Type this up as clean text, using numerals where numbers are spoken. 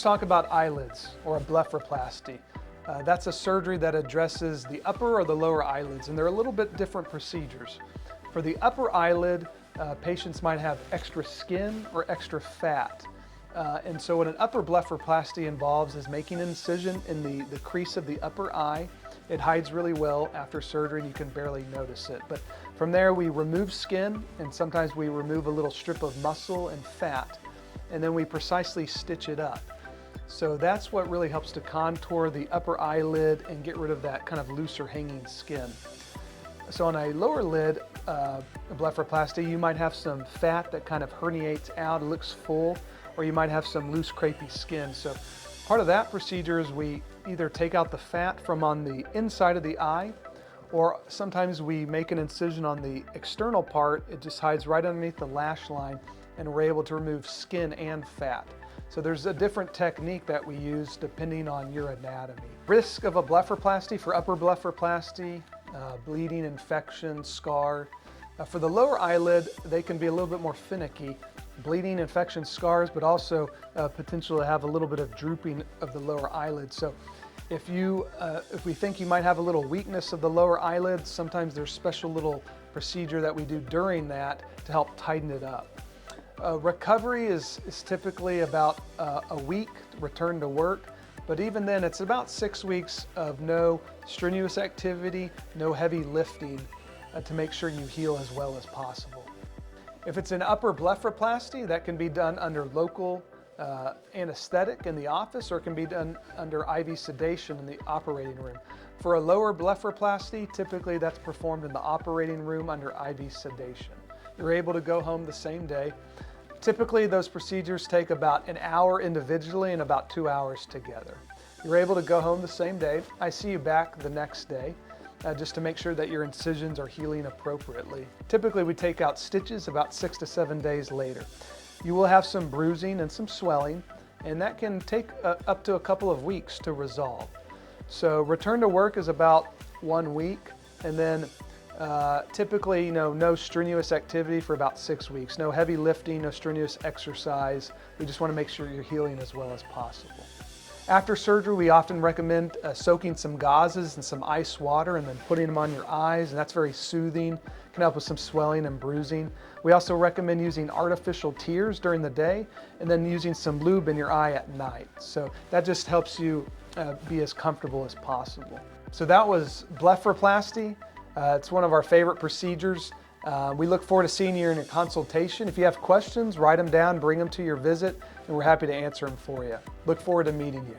Let's talk about eyelids or a blepharoplasty. That's a surgery that addresses the upper or the lower eyelids, and they're a little bit different procedures. For the upper eyelid, patients might have extra skin or extra fat. And so what an upper blepharoplasty involves is making an incision in the crease of the upper eye. It hides really well after surgery and you can barely notice it. But from there we remove skin, and sometimes we remove a little strip of muscle and fat, and then we precisely stitch it up. So that's what really helps to contour the upper eyelid and get rid of that kind of looser hanging skin. So on a lower lid blepharoplasty, you might have some fat that kind of herniates out, it looks full, or you might have some loose crepey skin. So part of that procedure is we either take out the fat from on the inside of the eye, or sometimes we make an incision on the external part. It just hides right underneath the lash line, and we're able to remove skin and fat. So there's a different technique that we use depending on your anatomy. Risk of a blepharoplasty: for upper blepharoplasty, bleeding, infection, scar. For the lower eyelid, they can be a little bit more finicky. Bleeding, infection, scars, but also potential to have a little bit of drooping of the lower eyelid. So if we think you might have a little weakness of the lower eyelid, sometimes there's special little procedure that we do during that to help tighten it up. Recovery is typically about a week, return to work, but even then it's about 6 weeks of no strenuous activity, no heavy lifting to make sure you heal as well as possible. If it's an upper blepharoplasty, that can be done under local anesthetic in the office, or it can be done under IV sedation in the operating room. For a lower blepharoplasty, typically that's performed in the operating room under IV sedation. You're able to go home the same day. Typically those procedures take about an hour individually and about 2 hours together. You're able to go home the same day. I see you back the next day. Just to make sure that your incisions are healing appropriately. Typically we take out stitches about 6 to 7 days later. You will have some bruising and some swelling, and that can take up to a couple of weeks to resolve. So return to work is about 1 week, and then typically no strenuous activity for about 6 weeks. No heavy lifting, no strenuous exercise. We just want to make sure you're healing as well as possible. After surgery, we often recommend soaking some gauzes in some ice water and then putting them on your eyes, and that's very soothing, can help with some swelling and bruising. We also recommend using artificial tears during the day and then using some lube in your eye at night. So that just helps you be as comfortable as possible. So that was blepharoplasty. It's one of our favorite procedures. We look forward to seeing you in your consultation. If you have questions, write them down, bring them to your visit, and we're happy to answer them for you. Look forward to meeting you.